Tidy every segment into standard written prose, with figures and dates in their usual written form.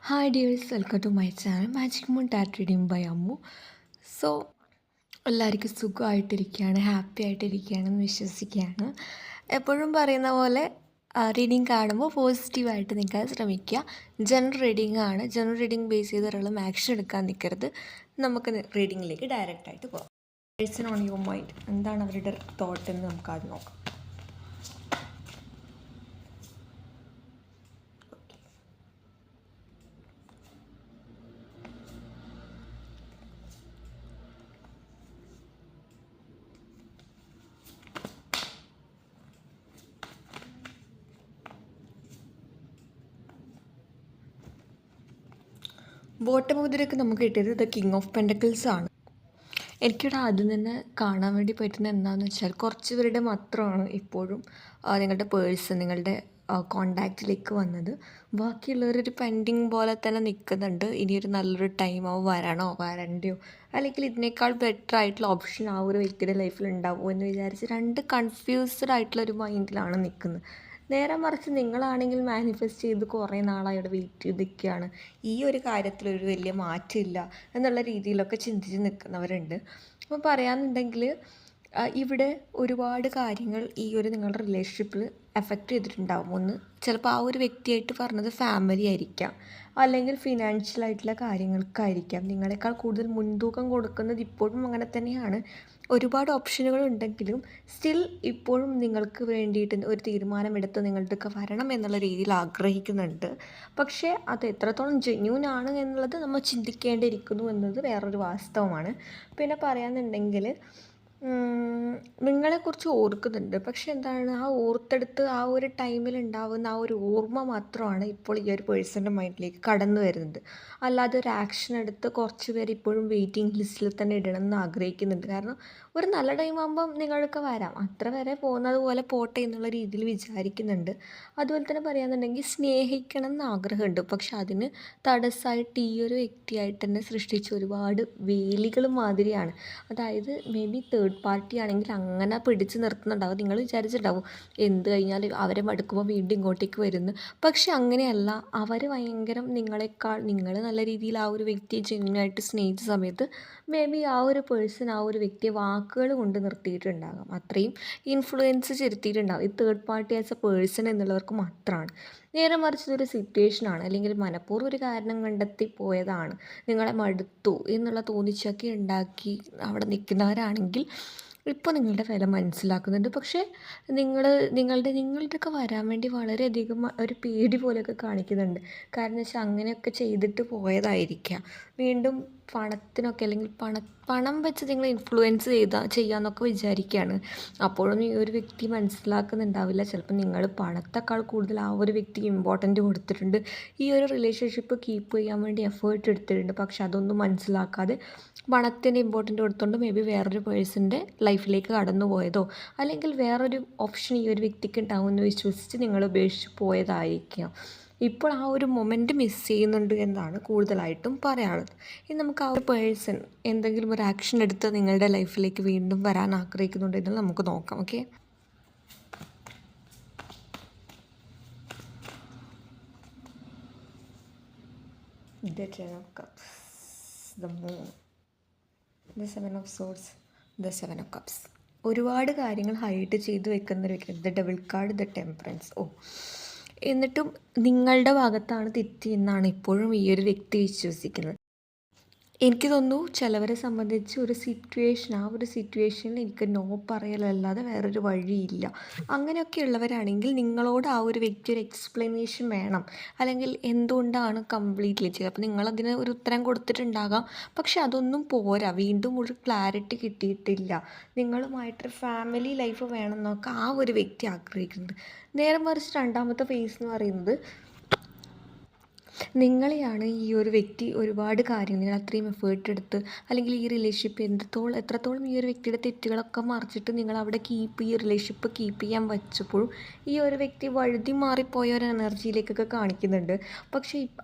Hi dears, welcome to my channel Magic Moon Tat Reading by Ammu. So എല്ലാവർക്കും സുഖമായിട്ടിരിക്കുകയാണ്, happy ആയിട്ടിരിക്കുകയാണെന്ന് വിശ്വസിക്കുകയാണ്. എപ്പോഴും പറയുന്ന പോലെ റീഡിങ് കാണുമ്പോൾ പോസിറ്റീവായിട്ട് നിൽക്കാൻ ശ്രമിക്കുക. ജനറൽ റീഡിംഗ് ആണ്. ജനറൽ റീഡിംഗ് ബേസ് ചെയ്ത് ഒരാളും ആക്ഷൻ എടുക്കാൻ നിൽക്കരുത്. നമുക്ക് റീഡിങ്ങിലേക്ക് ഡയറക്റ്റായിട്ട് പോകാം. പേഴ്സൺ ഓൺ യുവർ മൈൻഡ്, എന്താണ് അവരുടെ തോട്ട് എന്ന് നമുക്ക് ആദ്യം നോക്കാം. ബോട്ടം മുതലൊക്കെ നമുക്ക് കിട്ടിയത് ദ കിങ് ഓഫ് പെൻഡക്കിൾസ് ആണ്. എനിക്കിവിടെ ആദ്യം തന്നെ കാണാൻ വേണ്ടി പറ്റുന്ന എന്താണെന്ന് വെച്ചാൽ കുറച്ച് പേരുടെ മാത്രമാണ് ഇപ്പോഴും നിങ്ങളുടെ പേഴ്സൺ നിങ്ങളുടെ കോണ്ടാക്റ്റിലേക്ക് വന്നത്. ബാക്കിയുള്ളവരൊരു പെൻഡിങ് പോലെ തന്നെ നിൽക്കുന്നുണ്ട്. ഇനിയൊരു നല്ലൊരു ടൈം ആവും, വരണോ വരണ്ടയോ, അല്ലെങ്കിൽ ഇതിനേക്കാൾ ബെറ്റർ ആയിട്ടുള്ള ഓപ്ഷൻ ആ ഒരു വ്യക്തിയുടെ ലൈഫിൽ ഉണ്ടാവുമോ എന്ന് വിചാരിച്ച് രണ്ട് കൺഫ്യൂസ്ഡ് ആയിട്ടുള്ളൊരു മൈൻഡിലാണ് നിൽക്കുന്നത്. നേരെ മറിച്ച് നിങ്ങളാണെങ്കിൽ മാനിഫെസ്റ്റ് ചെയ്ത് കുറേ നാളായി അവിടെ വെയിറ്റ് ചെയ്ത് നിൽക്കുകയാണ്, ഈ ഒരു കാര്യത്തിലൊരു വലിയ മാറ്റമില്ല എന്നുള്ള രീതിയിലൊക്കെ ചിന്തിച്ച് നിൽക്കുന്നവരുണ്ട്. അപ്പോൾ പറയാമെന്നുണ്ടെങ്കിൽ ഇവിടെ ഒരുപാട് കാര്യങ്ങൾ ഈ ഒരു നിങ്ങളുടെ റിലേഷൻഷിപ്പിൽ എഫക്റ്റ് ചെയ്തിട്ടുണ്ടാവും. ഒന്ന്, ചിലപ്പോൾ ആ ഒരു വ്യക്തിയായിട്ട് പറഞ്ഞത് ഫാമിലി ആയിരിക്കാം, അല്ലെങ്കിൽ ഫിനാൻഷ്യലായിട്ടുള്ള കാര്യങ്ങൾക്കായിരിക്കാം. നിങ്ങളെക്കാൾ കൂടുതൽ മുൻതൂക്കം കൊടുക്കുന്നത് ഇപ്പോഴും അങ്ങനെ തന്നെയാണ്. ഒരുപാട് ഓപ്ഷനുകൾ ഉണ്ടെങ്കിലും സ്റ്റിൽ ഇപ്പോഴും നിങ്ങൾക്ക് വേണ്ടിയിട്ട് ഒരു തീരുമാനമെടുത്ത് നിങ്ങളുടെയൊക്കെ വരണം എന്നുള്ള രീതിയിൽ ആഗ്രഹിക്കുന്നുണ്ട്. പക്ഷേ അത് എത്രത്തോളം ജെന്യൂൻ ആണ് എന്നുള്ളത് നമ്മൾ ചിന്തിക്കേണ്ടിയിരിക്കുന്നു എന്നത് വേറൊരു വാസ്തവമാണ്. പിന്നെ പറയാമെന്നുണ്ടെങ്കിൽ നിങ്ങളെക്കുറിച്ച് ഓർക്കുന്നുണ്ട്, പക്ഷെ എന്താണ്, ആ ഓർത്തെടുത്ത് ആ ഒരു ടൈമിൽ ഉണ്ടാവുന്ന ആ ഒരു ഓർമ്മ മാത്രമാണ് ഇപ്പോൾ ഈ ഒരു പേഴ്സൻ്റെ മൈൻഡിലേക്ക് കടന്നു വരുന്നത്. അല്ലാതെ ഒരു ആക്ഷൻ എടുത്ത് കുറച്ച് പേര് ഇപ്പോഴും വെയിറ്റിംഗ് ലിസ്റ്റിൽ തന്നെ ഇടണം എന്ന് ആഗ്രഹിക്കുന്നുണ്ട്. കാരണം ഒരു നല്ല ടൈം ആകുമ്പം നിങ്ങൾക്ക് വരാം, അത്ര വരെ പോകുന്നത് പോലെ പോട്ടെ എന്നുള്ള രീതിയിൽ വിചാരിക്കുന്നുണ്ട്. അതുപോലെ തന്നെ പറയുകയാണെന്നുണ്ടെങ്കിൽ സ്നേഹിക്കണം എന്ന് ആഗ്രഹമുണ്ട്, പക്ഷെ അതിന് തടസ്സമായിട്ട് ഈ ഒരു വ്യക്തിയായിട്ട് തന്നെ സൃഷ്ടിച്ച ഒരുപാട് വേലികൾ മാതിരിയാണ്. അതായത് മേ ബി തേർഡ് പാർട്ടി ആണെങ്കിൽ അങ്ങനെ പിടിച്ച് നിർത്തുന്നുണ്ടാവും. നിങ്ങൾ വിചാരിച്ചിട്ടുണ്ടാവും എന്ത് കഴിഞ്ഞാൽ അവരെ മടുക്കുമ്പോൾ വീണ്ടും ഇങ്ങോട്ടേക്ക് വരുന്നു. പക്ഷെ അങ്ങനെയല്ല, അവർ ഭയങ്കര നിങ്ങളെക്കാൾ നിങ്ങൾ നല്ല രീതിയിൽ ആ ഒരു വ്യക്തിയെ ജെന്യൂനായിട്ട് സ്നേഹിച്ച സമയത്ത് മേ ബി ആ ഒരു പേഴ്സൺ ആ ഒരു വ്യക്തിയെ വാക്കുകൾ കൊണ്ട് നിർത്തിയിട്ടുണ്ടാകാം, അത്രയും ഇൻഫ്ലുവൻസ് ചെലുത്തിയിട്ടുണ്ടാകും. ഈ third party as a person എന്നുള്ളവർക്ക് മാത്രമാണ്. നേരെ മറിച്ച് ഇതൊരു സിറ്റുവേഷനാണ്, അല്ലെങ്കിൽ മനഃപൂർവ്വം ഒരു കാരണം കണ്ടെത്തി പോയതാണ്, നിങ്ങളെ മടുത്തു എന്നുള്ള തോന്നിച്ചൊക്കെ ഉണ്ടാക്കി അവിടെ നിൽക്കുന്നവരാണെങ്കിൽ ഇപ്പോൾ നിങ്ങളുടെ വില മനസ്സിലാക്കുന്നുണ്ട്. പക്ഷേ നിങ്ങളുടെയൊക്കെ വരാൻ വേണ്ടി വളരെയധികം ഒരു പേടി പോലെയൊക്കെ കാണിക്കുന്നുണ്ട്. കാരണം വെച്ചാൽ അങ്ങനെയൊക്കെ ചെയ്തിട്ട് പോയതായിരിക്കാം. വീണ്ടും പണത്തിനൊക്കെ, അല്ലെങ്കിൽ പണം വെച്ച് നിങ്ങൾ ഇൻഫ്ലുവൻസ് ചെയ്യാമെന്നൊക്കെ വിചാരിക്കുകയാണ്. അപ്പോഴൊന്നും ഈ ഒരു വ്യക്തി മനസ്സിലാക്കുന്നുണ്ടാവില്ല. ചിലപ്പോൾ നിങ്ങൾ പണത്തേക്കാൾ കൂടുതൽ ആ ഒരു വ്യക്തിക്ക് ഇമ്പോർട്ടൻറ്റ് കൊടുത്തിട്ടുണ്ട്, ഈ ഒരു റിലേഷൻഷിപ്പ് കീപ്പ് ചെയ്യാൻ വേണ്ടി എഫേർട്ട് എടുത്തിട്ടുണ്ട്. പക്ഷെ അതൊന്നും മനസ്സിലാക്കാതെ പണത്തിന് ഇമ്പോർട്ടൻറ്റ് കൊടുത്തുകൊണ്ട് മേ ബി വേറൊരു പേഴ്സൻ്റെ ലൈഫിലേക്ക് കടന്നു പോയതോ, അല്ലെങ്കിൽ വേറൊരു ഓപ്ഷൻ ഈ ഒരു വ്യക്തിക്ക് ഉണ്ടാവുമെന്ന് വിശ്വസിച്ച് നിങ്ങൾ ഉപേക്ഷിച്ച് പോയതായിരിക്കാം. ഇപ്പോൾ ആ ഒരു മൊമെൻറ്റ് മിസ് ചെയ്യുന്നുണ്ട് എന്നാണ് കൂടുതലായിട്ടും പറയാനുള്ളത്. ഇനി നമുക്ക് ആ ഒരു പേഴ്സൺ എന്തെങ്കിലും ഒരു ആക്ഷൻ എടുത്ത് നിങ്ങളുടെ ലൈഫിലേക്ക് വീണ്ടും വരാൻ ആഗ്രഹിക്കുന്നുണ്ടെങ്കിൽ നമുക്ക് നോക്കാം. Okay, the Ten of Cups, the Moon, the Seven of Swords, the Seven of Cups. ഒരുപാട് കാര്യങ്ങൾ ഹൈഡ് ചെയ്ത് വെക്കുന്ന ഒരു വ്യക്തി. The double card, the temperance. എന്നിട്ടും നിങ്ങളുടെ ഭാഗത്താണ് തെറ്റ് എന്നാണ് ഇപ്പോഴും ഈ ഒരു വ്യക്തി വിശ്വസിക്കുന്നത്. എനിക്ക് തോന്നുന്നു ചിലവരെ സംബന്ധിച്ച് ആ ഒരു സിറ്റുവേഷനിൽ എനിക്ക് നോ പറയലല്ലാതെ വേറൊരു വഴിയില്ല. അങ്ങനെയൊക്കെ ഉള്ളവരാണെങ്കിൽ നിങ്ങളോട് ആ ഒരു വ്യക്തി ഒരു എക്സ്പ്ലനേഷൻ വേണം, അല്ലെങ്കിൽ എന്തുകൊണ്ടാണ് കംപ്ലീറ്റ്ലി ചെയ്തത്. അപ്പോൾ നിങ്ങളതിന് ഒരു ഉത്തരം കൊടുത്തിട്ടുണ്ടാകാം, പക്ഷെ അതൊന്നും പോരാ, വീണ്ടും ഒരു ക്ലാരിറ്റി കിട്ടിയിട്ടില്ല. നിങ്ങളുമായിട്ടൊരു ഫാമിലി ലൈഫ് വേണമെന്നൊക്കെ ആ ഒരു വ്യക്തി ആഗ്രഹിക്കുന്നുണ്ട്. നേരെ മറിച്ച് രണ്ടാമത്തെ ഫേസ് എന്ന് പറയുന്നത് നിങ്ങളെയാണ് ഈ ഒരു വ്യക്തി ഒരുപാട് കാര്യങ്ങൾ, നിങ്ങൾ അത്രയും എഫേർട്ട് എടുത്ത്, അല്ലെങ്കിൽ ഈ റിലേഷൻഷിപ്പ് എത്രത്തോളം ഈ ഒരു വ്യക്തിയുടെ തെറ്റുകളൊക്കെ മറിച്ചിട്ട് നിങ്ങൾ അവിടെ ഈ റിലേഷൻഷിപ്പ് കീപ്പ് ചെയ്യാൻ വെച്ചപ്പോഴും ഈ ഒരു വ്യക്തി വഴുതി മാറിപ്പോയ ഒരു എനർജിയിലേക്കൊക്കെ കാണിക്കുന്നുണ്ട്. പക്ഷേ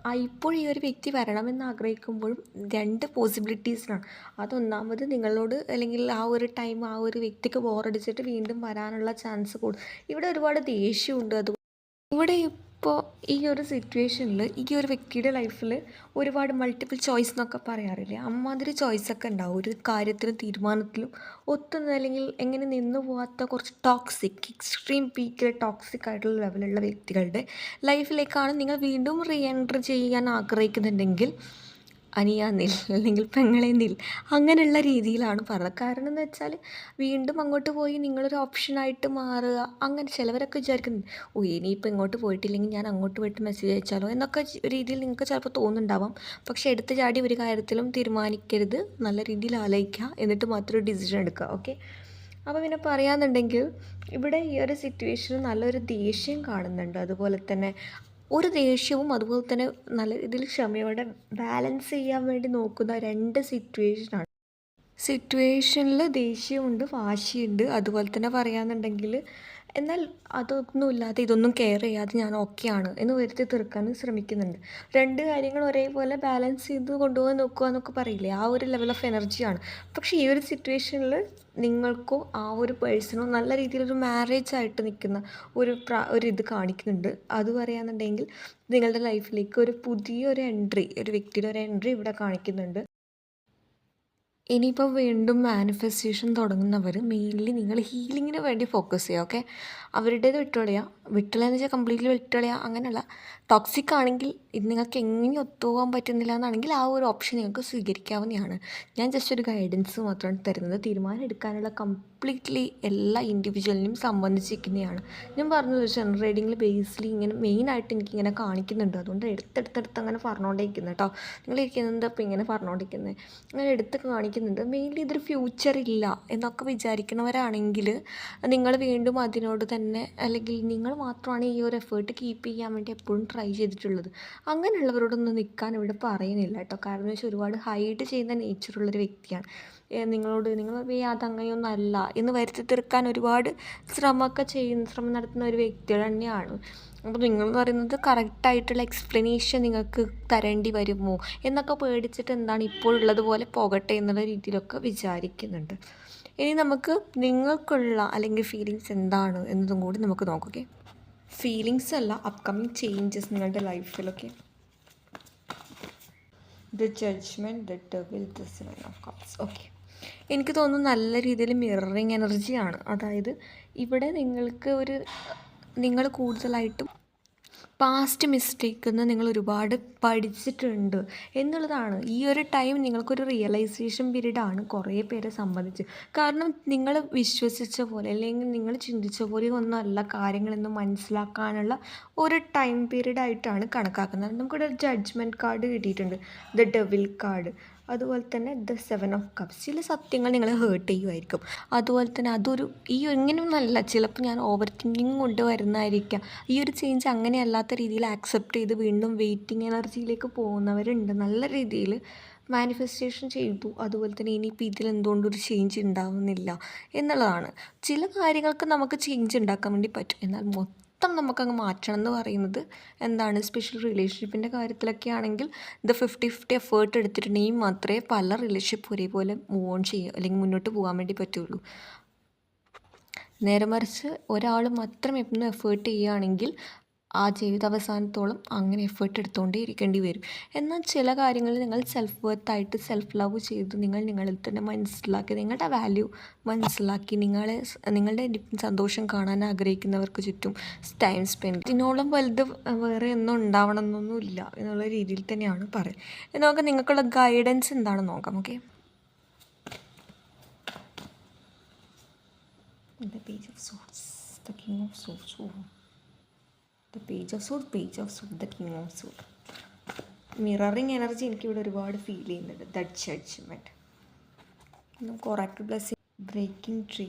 ഇപ്പോൾ ഈ ഒരു വ്യക്തി വരണമെന്ന് ആഗ്രഹിക്കുമ്പോഴും രണ്ട് പോസിബിലിറ്റീസിനാണ്. അതൊന്നാമത് നിങ്ങളോട്, അല്ലെങ്കിൽ ആ ഒരു ടൈം ആ ഒരു വ്യക്തിക്ക് ബോറടിച്ചിട്ട് വീണ്ടും വരാനുള്ള ചാൻസ് കൂടും. ഇവിടെ ഒരുപാട് ദേഷ്യമുണ്ട്. ഇവിടെ ഇപ്പോൾ ഈ ഒരു സിറ്റുവേഷനിൽ ഈ ഒരു വ്യക്തിയുടെ ലൈഫിൽ ഒരുപാട് മൾട്ടിപ്പിൾ ചോയ്സ് എന്നൊക്കെ പറയാറില്ലേ, അമ്മാതിരി ചോയ്സൊക്കെ ഉണ്ടാവും ഒരു കാര്യത്തിലും തീരുമാനത്തിലും ഒത്തുനിന്ന്, അല്ലെങ്കിൽ എങ്ങനെ നിന്നു പോകാത്ത കുറച്ച് ടോക്സിക്, എക്സ്ട്രീം പീക്കിൽ ടോക്സിക് ആയിട്ടുള്ള ലെവലുള്ള വ്യക്തികളുടെ ലൈഫിലേക്കാണ് നിങ്ങൾ വീണ്ടും റീ എൻട്രി ചെയ്യാൻ ആഗ്രഹിക്കുന്നുണ്ടെങ്കിൽ അനിയാ നിൽ, അല്ലെങ്കിൽ പെങ്ങളെ നിൽ, അങ്ങനെയുള്ള രീതിയിലാണ് പറയുന്നത്. കാരണം എന്ന് വെച്ചാൽ വീണ്ടും അങ്ങോട്ട് പോയി നിങ്ങളൊരു ഓപ്ഷനായിട്ട് മാറുക. അങ്ങനെ ചിലവരൊക്കെ വിചാരിക്കുന്നുണ്ട്, ഓ ഇനിയിപ്പോൾ ഇങ്ങോട്ട് പോയിട്ടില്ലെങ്കിൽ ഞാൻ അങ്ങോട്ട് പോയിട്ട് മെസ്സേജ് അയച്ചാലോ എന്നൊക്കെ രീതിയിൽ നിങ്ങൾക്ക് ചിലപ്പോൾ തോന്നുന്നുണ്ടാവാം. പക്ഷേ എടുത്ത് ചാടി ഒരു കാര്യത്തിലും തീരുമാനിക്കരുത്. നല്ല രീതിയിൽ ആലോചിക്കുക, എന്നിട്ട് മാത്രം ഒരു ഡിസിഷൻ എടുക്കുക. ഓക്കെ. അപ്പോൾ പിന്നെ പറയാന്നുണ്ടെങ്കിൽ ഇവിടെ ഈ ഒരു സിറ്റുവേഷനിൽ നല്ലൊരു ദേഷ്യം കാണുന്നുണ്ട്. അതുപോലെ തന്നെ ഒരു ദേഷ്യവും അതുപോലെ തന്നെ നല്ല രീതിയിൽ ക്ഷമയോടെ ബാലൻസ് ചെയ്യാൻ വേണ്ടി നോക്കുന്ന രണ്ട് സിറ്റുവേഷനിൽ ദേഷ്യമുണ്ട്, വാശിയുണ്ട്. അതുപോലെ തന്നെ പറയാന്നുണ്ടെങ്കിൽ എന്നാൽ അതൊന്നുമില്ലാതെ, ഇതൊന്നും കെയർ ചെയ്യാതെ ഞാൻ ഓക്കെയാണ് എന്ന് വരുത്തി തീർക്കാനും ശ്രമിക്കുന്നുണ്ട്. രണ്ട് കാര്യങ്ങൾ ഒരേപോലെ ബാലൻസ് ചെയ്ത് കൊണ്ടുപോകാൻ നോക്കുക എന്നൊക്കെ പറയില്ലേ, ആ ഒരു ലെവൽ ഓഫ് എനർജിയാണ്. പക്ഷേ ഈ ഒരു സിറ്റുവേഷനിൽ നിങ്ങൾക്കോ ആ ഒരു പേഴ്സണോ നല്ല രീതിയിലൊരു മാരേജ് ആയിട്ട് നിൽക്കുന്ന ഒരു ഇത് കാണിക്കുന്നുണ്ട്. അത് പറയാന്നുണ്ടെങ്കിൽ നിങ്ങളുടെ ലൈഫിലേക്ക് ഒരു പുതിയൊരു എൻട്രി, ഒരു വ്യക്തിയുടെ ഒരു എൻട്രി ഇവിടെ കാണിക്കുന്നുണ്ട്. ഇനിയിപ്പോൾ വീണ്ടും മാനിഫെസ്റ്റേഷൻ തുടങ്ങുന്നവർ മെയിൻലി നിങ്ങൾ ഹീലിങ്ങിന് വേണ്ടി ഫോക്കസ് ചെയ്യുക. ഓക്കെ. അവരുടേത് വിട്ടുകളയുക. വിട്ടുകളയെന്ന് വെച്ചാൽ കംപ്ലീറ്റ്ലി വിട്ടുകളയുക അങ്ങനെയല്ല. ടോക്സിക് ആണെങ്കിൽ ഇത് നിങ്ങൾക്ക് എങ്ങനെ ഒത്തുപോകാൻ പറ്റുന്നില്ല എന്നാണെങ്കിൽ ആ ഒരു ഓപ്ഷൻ നിങ്ങൾക്ക് സ്വീകരിക്കാവുന്നതാണ്. ഞാൻ ജസ്റ്റ് ഒരു ഗൈഡൻസ് മാത്രമാണ് തരുന്നത്. തീരുമാനം എടുക്കാനുള്ള കംപ്ലീറ്റ്ലി എല്ലാ ഇൻഡിവിജ്വലിനെയും സംബന്ധിച്ചിരിക്കുന്നതാണ്. ഞാൻ പറഞ്ഞത് ജനറൽ റീഡിങ്ങിൽ ബേസിലി ഇങ്ങനെ മെയിനായിട്ട് എനിക്കിങ്ങനെ കാണിക്കുന്നുണ്ട്. അതുകൊണ്ട് എടുത്തെടുത്തെടുത്ത് അങ്ങനെ പറഞ്ഞുകൊണ്ടേയിരിക്കുന്നത് കേട്ടോ. നിങ്ങളിരിക്കുന്നത് ഇപ്പോൾ ഇങ്ങനെ പറഞ്ഞുകൊണ്ടിരിക്കുന്നത് അങ്ങനെ എടുത്ത് കാണിക്കുന്നുണ്ട്. മെയിൻലി ഇതൊരു ഫ്യൂച്ചർ ഇല്ല എന്നൊക്കെ വിചാരിക്കുന്നവരാണെങ്കിൽ നിങ്ങൾ വീണ്ടും അതിനോട് തന്നെ, അല്ലെങ്കിൽ നിങ്ങൾ മാത്രമാണ് ഈ ഒരു എഫേർട്ട് കീപ്പ് ചെയ്യാൻ വേണ്ടി എപ്പോഴും ട്രൈ ചെയ്തിട്ടുള്ളത്. അങ്ങനെയുള്ളവരോടൊന്നും നിൽക്കാൻ ഇവിടെ പറയുന്നില്ല കേട്ടോ. കാരണം എന്ന് വെച്ചാൽ ഒരുപാട് ഹൈഡ് ചെയ്യുന്ന നേച്ചറുള്ളൊരു വ്യക്തിയാണ്. നിങ്ങൾ അതങ്ങനെയൊന്നും അല്ല എന്ന് വരുത്തി തീർക്കാൻ ഒരുപാട് ശ്രമം നടത്തുന്ന ഒരു വ്യക്തി തന്നെയാണ്. അപ്പോൾ നിങ്ങൾ പറയുന്നത് കറക്റ്റായിട്ടുള്ള എക്സ്പ്ലനേഷൻ നിങ്ങൾക്ക് തരേണ്ടി വരുമോ എന്നൊക്കെ പേടിച്ചിട്ട് എന്താണ് ഇപ്പോഴുള്ളതുപോലെ പോകട്ടെ എന്നുള്ള രീതിയിലൊക്കെ വിചാരിക്കുന്നുണ്ട്. ഇനി നമുക്ക് നിങ്ങൾക്കുള്ള അല്ലെങ്കിൽ ഫീലിങ്സ് എന്താണ് എന്നതും കൂടി നമുക്ക് നോക്കാം. ഫീലിങ്സ് അല്ല, അപ്കമിങ് ചേഞ്ചസ് നിങ്ങളുടെ ലൈഫിലൊക്കെ. The judgement, the devil, the seven of cups. Okay. എനിക്ക് തോന്നുന്നു നല്ല രീതിയിൽ മിററിങ് എനർജിയാണ്. അതായത് ഇവിടെ നിങ്ങൾ കൂടുതലായിട്ടും പാസ്റ്റ് മിസ്റ്റേക്കിൽ നിന്ന് നിങ്ങൾ ഒരുപാട് പഠിച്ചിട്ടുണ്ട് എന്നുള്ളതാണ്. ഈ ഒരു ടൈം നിങ്ങൾക്കൊരു റിയലൈസേഷൻ പീരീഡാണ് കുറേ പേരെ സംബന്ധിച്ച്. കാരണം നിങ്ങൾ വിശ്വസിച്ച പോലെ അല്ലെങ്കിൽ നിങ്ങൾ ചിന്തിച്ച പോലെ ഒന്നുമല്ല കാര്യങ്ങളെന്ന് മനസ്സിലാക്കാനുള്ള ഒരു ടൈം പീരീഡായിട്ടാണ് കണക്കാക്കുന്നത്. നമുക്കിവിടെ ജഡ്ജ്മെൻറ്റ് കാർഡ് കിട്ടിയിട്ടുണ്ട്, ദ ഡെവിൽ കാർഡ്. അതുപോലെ തന്നെ ദ സെവൻ ഓഫ് കപ്സ്. ചില സത്യങ്ങൾ നിങ്ങളെ ഹേർട്ട് ചെയ്യുമായിരിക്കും. അതുപോലെ തന്നെ ഇങ്ങനെയൊന്നുമല്ല, ചിലപ്പോൾ ഞാൻ ഓവർ തിങ്കിങ് കൊണ്ട് വരുന്നതായിരിക്കാം. ഈ ഒരു ചേഞ്ച് അങ്ങനെയല്ലാത്ത രീതിയിൽ ആക്സെപ്റ്റ് ചെയ്ത് വീണ്ടും വെയിറ്റിംഗ് എനർജിയിലേക്ക് പോകുന്നവരുണ്ട്. നല്ല രീതിയിൽ മാനിഫെസ്റ്റേഷൻ ചെയ്തു. അതുപോലെ തന്നെ ഇനിയിപ്പോൾ ഇതിലെന്തുകൊണ്ടൊരു ചേഞ്ച് ഉണ്ടാവുന്നില്ല എന്നുള്ളതാണ്. ചില കാര്യങ്ങൾക്ക് നമുക്ക് ചേഞ്ച് ഉണ്ടാക്കാൻ വേണ്ടി പറ്റും, എന്നാൽ നമുക്കങ്ങ് മാറ്റണം എന്ന് പറയുന്നത് എന്താണ്, സ്പെഷ്യൽ റിലേഷൻഷിപ്പിൻ്റെ കാര്യത്തിലൊക്കെ ആണെങ്കിൽ ഇത് 50-50 എഫേർട്ട് എടുത്തിട്ടുണ്ടെങ്കിൽ മാത്രമേ പല റിലേഷൻഷിപ്പ് ഒരേപോലെ മൂവ് ഓൺ ചെയ്യുക അല്ലെങ്കിൽ മുന്നോട്ട് പോകാൻ വേണ്ടി പറ്റുള്ളൂ. നേരെ മറിച്ച് ഒരാൾ മാത്രം എപ്പോഴും എഫേർട്ട് ചെയ്യുകയാണെങ്കിൽ ആ ജീവിതാവസാനത്തോളം അങ്ങനെ എഫേർട്ട് എടുത്തുകൊണ്ടേ ഇരിക്കേണ്ടി വരും. എന്നാൽ ചില കാര്യങ്ങളിൽ നിങ്ങൾ സെൽഫ് വർത്തായിട്ട് സെൽഫ് ലവ് ചെയ്ത് നിങ്ങളിൽ തന്നെ മനസ്സിലാക്കി, നിങ്ങളുടെ വാല്യൂ മനസ്സിലാക്കി, നിങ്ങളുടെ സന്തോഷം കാണാൻ ആഗ്രഹിക്കുന്നവർക്ക് ചുറ്റും ടൈം സ്പെൻഡ്, ഇതിനോളം വലുത് വേറെ ഒന്നും ഉണ്ടാവണം എന്നൊന്നുമില്ല എന്നുള്ള രീതിയിൽ തന്നെയാണ് പറയുന്നത്. നമുക്ക് നിങ്ങൾക്കുള്ള ഗൈഡൻസ് എന്താണെന്ന് നോക്കാം. Okay. The page of swords, the king of swords. The page of swords, the king of swords. Mirroring energy എനിക്കിവിടെ ഒരുപാട് ഫീൽ ചെയ്യുന്നുണ്ട്. ദ ജഡ്ജ്മെൻറ്റ്, നമുക്ക് oracle blessing, breaking tree.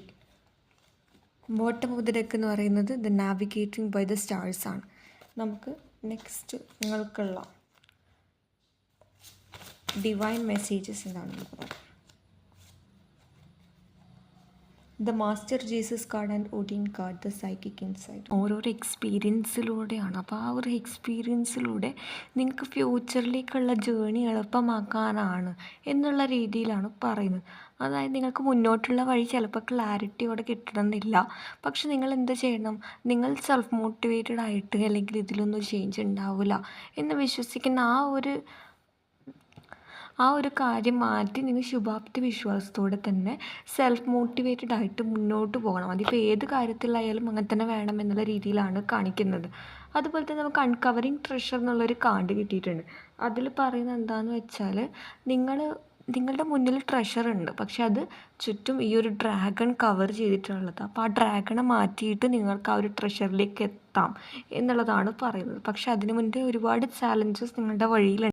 Bottom of the deck എന്ന് പറയുന്നത് the navigating by the stars ആണ്. നമുക്ക് next നിങ്ങൾക്കുള്ള divine messages എന്താണെന്ന് പറയാം. The master Jesus card and Odin card, the psychic insight. ഓരോരോ എക്സ്പീരിയൻസിലൂടെയാണ്. അപ്പോൾ ആ ഒരു എക്സ്പീരിയൻസിലൂടെ നിങ്ങൾക്ക് ഫ്യൂച്ചറിലേക്കുള്ള ജേണി എളുപ്പമാക്കാനാണ് എന്നുള്ള രീതിയിലാണ് പറയുന്നത്. അതായത് നിങ്ങൾക്ക് മുന്നോട്ടുള്ള വഴി ചിലപ്പോൾ ക്ലാരിറ്റിയോടെ കിട്ടണമെന്നില്ല. പക്ഷെ നിങ്ങൾ എന്ത് ചെയ്യണം, നിങ്ങൾ സെൽഫ് മോട്ടിവേറ്റഡ് ആയിട്ട് അല്ലെങ്കിൽ ഇതിലൊന്നും ചേഞ്ച് ഉണ്ടാവില്ല എന്ന് വിശ്വസിക്കുന്ന ആ ഒരു കാര്യം മാറ്റി നിങ്ങൾ ശുഭാപ്തി വിശ്വാസത്തോടെ തന്നെ സെൽഫ് മോട്ടിവേറ്റഡ് ആയിട്ട് മുന്നോട്ട് പോകണം. അതിപ്പോൾ ഏത് കാര്യത്തിലായാലും അങ്ങനെ തന്നെ വേണം എന്നുള്ള രീതിയിലാണ് കാണിക്കുന്നത്. അതുപോലെ തന്നെ നമുക്ക് അൺകവറിങ് ട്രഷർ എന്നുള്ളൊരു കാർഡ് കിട്ടിയിട്ടുണ്ട്. അതിൽ പറയുന്നത് എന്താണെന്ന് വെച്ചാൽ, നിങ്ങളുടെ മുന്നിൽ ട്രഷർ ഉണ്ട്, പക്ഷെ അത് ചുറ്റും ഈ ഒരു ഡ്രാഗൺ കവർ ചെയ്തിട്ടുള്ളത്. അപ്പോൾ ആ ഡ്രാഗണെ മാറ്റിയിട്ട് നിങ്ങൾക്ക് ആ ഒരു ട്രഷറിലേക്ക് എത്താം എന്നുള്ളതാണ് പറയുന്നത്. പക്ഷെ അതിനു മുന്നേ ഒരുപാട് ചാലഞ്ചസ് നിങ്ങളുടെ വഴിയിലുണ്ട്.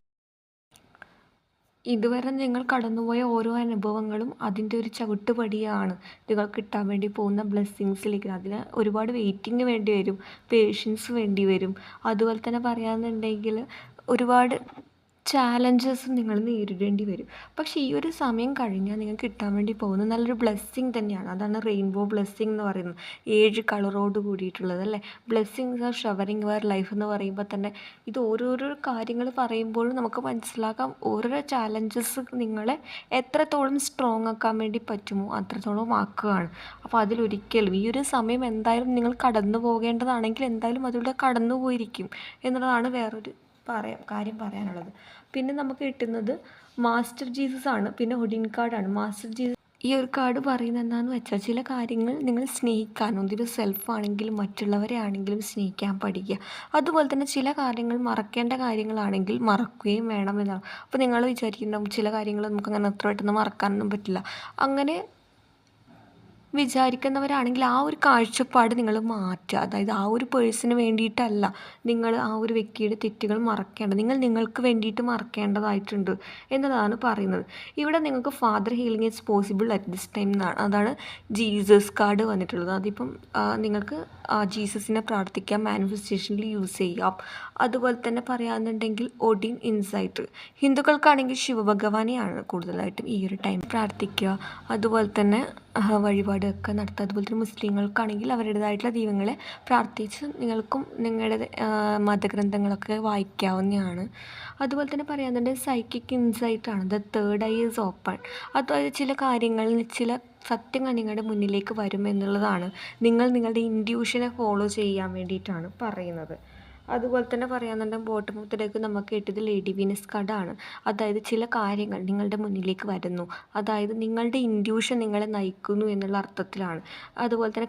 ഇതുവരെ നിങ്ങൾ കടന്നുപോയ ഓരോ അനുഭവങ്ങളും അതിൻ്റെ ഒരു ചവിട്ടുപടിയാണ് നിങ്ങൾക്ക് കിട്ടാൻ വേണ്ടി പോകുന്ന ബ്ലെസ്സിങ്സിലേക്ക്. അതിന് ഒരുപാട് വെയിറ്റിംഗ് വേണ്ടി വരും, പേഷ്യൻസ് വേണ്ടി വരും. അതുപോലെ തന്നെ പറയാമെന്നുണ്ടെങ്കിൽ ഒരുപാട് ചാലഞ്ചസ് നിങ്ങൾ നേരിടേണ്ടി വരും. പക്ഷേ ഈ ഒരു സമയം കഴിഞ്ഞാൽ നിങ്ങൾക്ക് കിട്ടാൻ വേണ്ടി പോകുന്നത് നല്ലൊരു ബ്ലെസ്സിങ് തന്നെയാണ്. അതാണ് റെയിൻബോ ബ്ലെസ്സിങ് എന്ന് പറയുന്നത്. 7 കളറോട് കൂടിയിട്ടുള്ളത് അല്ലേ. Blessings R showering your life എന്ന് പറയുമ്പോൾ തന്നെ ഇത് ഓരോരോ കാര്യങ്ങൾ പറയുമ്പോഴും നമുക്ക് മനസ്സിലാക്കാം ഓരോരോ ചാലഞ്ചസ് നിങ്ങളെ എത്രത്തോളം സ്ട്രോങ് ആക്കാൻ വേണ്ടി പറ്റുമോ അത്രത്തോളം ആക്കുകയാണ്. അപ്പോൾ അതിലൊരിക്കലും ഈ ഒരു സമയം എന്തായാലും നിങ്ങൾ കടന്നു പോകേണ്ടതാണെങ്കിൽ എന്തായാലും അതിലൂടെ കടന്നു പോയിരിക്കും എന്നുള്ളതാണ് വേറൊരു കാര്യം പറയാനുള്ളത്. പിന്നെ നമുക്ക് കിട്ടുന്നത് മാസ്റ്റർ ജീസസ് ആണ്, പിന്നെ ഒഡിൻ കാർഡാണ്. മാസ്റ്റർ ജീസസ് ഈ ഒരു കാർഡ് പറയുന്നത് എന്താണെന്ന് വെച്ചാൽ, ചില കാര്യങ്ങൾ നിങ്ങൾ സ്നേഹിക്കാൻ, ഒന്നിലും സെൽഫാണെങ്കിലും മറ്റുള്ളവരെ ആണെങ്കിലും സ്നേഹിക്കാൻ പഠിക്കുക. അതുപോലെ തന്നെ ചില കാര്യങ്ങൾ മറക്കേണ്ട കാര്യങ്ങളാണെങ്കിൽ മറക്കുകയും വേണം എന്നാണ്. അപ്പോൾ നിങ്ങൾ വിചാരിക്കുന്നുണ്ടാവും ചില കാര്യങ്ങൾ നമുക്കങ്ങനെ അത്ര പെട്ടെന്ന് മറക്കാനൊന്നും പറ്റില്ല. അങ്ങനെ വിചാരിക്കുന്നവരാണെങ്കിൽ ആ ഒരു കാഴ്ചപ്പാട് നിങ്ങൾ മാറ്റുക. അതായത് ആ ഒരു പേഴ്സണിന് വേണ്ടിയിട്ടല്ല നിങ്ങൾ ആ ഒരു വ്യക്തിയുടെ തെറ്റുകൾ മറക്കേണ്ടത്, നിങ്ങൾക്ക് വേണ്ടിയിട്ട് മറക്കേണ്ടതായിട്ടുണ്ട് എന്നതാണ് പറയുന്നത്. ഇവിടെ നിങ്ങൾക്ക് father healing is possible at this time എന്നാണ്. അതാണ് ജീസസ് കാർഡ് വന്നിട്ടുള്ളത്. അതിപ്പം നിങ്ങൾക്ക് ജീസസിനെ പ്രാർത്ഥിക്കാം, മാനിഫെസ്റ്റേഷനിൽ യൂസ് ചെയ്യാം. അതുപോലെ തന്നെ പറയാമെന്നുണ്ടെങ്കിൽ ഒഡിൻ ഇൻസൈറ്റ്. ഹിന്ദുക്കൾക്കാണെങ്കിൽ ശിവഭഗവാനെയാണ് കൂടുതലായിട്ടും ഈ ഒരു ടൈം പ്രാർത്ഥിക്കുക. അതുപോലെ തന്നെ വഴിപാടൊക്കെ നടത്തുക. അതുപോലെ തന്നെ മുസ്ലിങ്ങൾക്കാണെങ്കിൽ അവരുടേതായിട്ടുള്ള ദൈവങ്ങളെ പ്രാർത്ഥിച്ച് നിങ്ങൾക്കും നിങ്ങളുടെ മതഗ്രന്ഥങ്ങളൊക്കെ വായിക്കാവുന്നതാണ്. അതുപോലെ തന്നെ പറയാനുണ്ട് സൈക്കിക് ഇൻസൈറ്റാണ്. The third eye is open. അതായത് ചില കാര്യങ്ങളിൽ ചില സത്യങ്ങൾ നിങ്ങളുടെ മുന്നിലേക്ക് വരും എന്നുള്ളതാണ്. നിങ്ങളുടെ ഇൻഡ്യൂഷനെ ഫോളോ ചെയ്യാൻ വേണ്ടിയിട്ടാണ് പറയുന്നത്. അതുപോലെ തന്നെ പറയാമെന്നുണ്ടെങ്കിൽ ബോട്ടമത്തിലേക്ക് നമുക്ക് കിട്ടിയത് ലേഡി വീനസ് കാർഡാണ്. അതായത് ചില കാര്യങ്ങൾ നിങ്ങളുടെ മുന്നിലേക്ക് വരുന്നു, അതായത് നിങ്ങളുടെ ഇൻഡ്യൂഷൻ നിങ്ങളെ നയിക്കുന്നു എന്നുള്ള അർത്ഥത്തിലാണ്. അതുപോലെ തന്നെ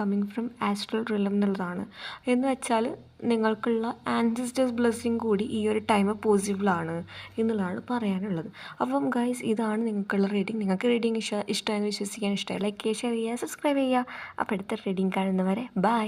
കമ്മിങ് ഫ്രം ആസ്ട്രൽ റിലം എന്നുള്ളതാണ്. എന്ന് വെച്ചാൽ നിങ്ങൾക്കുള്ള ആൻസിസ്റ്റേഴ്സ് ബ്ലെസ്സിങ് കൂടി ഈ ഒരു ടൈം പോസിബിളാണ് എന്നുള്ളതാണ് പറയാനുള്ളത്. അപ്പം ഗൈസ്, ഇതാണ് നിങ്ങൾക്കുള്ള റീഡിങ്. നിങ്ങൾക്ക് റീഡിങ് ഇഷ്ടമായെന്ന് വിശ്വസിക്കാൻ. ലൈക്ക് ചെയ്യുക, ഷെയർ ചെയ്യുക, സബ്സ്ക്രൈബ് ചെയ്യുക. അപ്പോൾ അടുത്ത റീഡിങ് കാണുന്നവരെ ബൈ.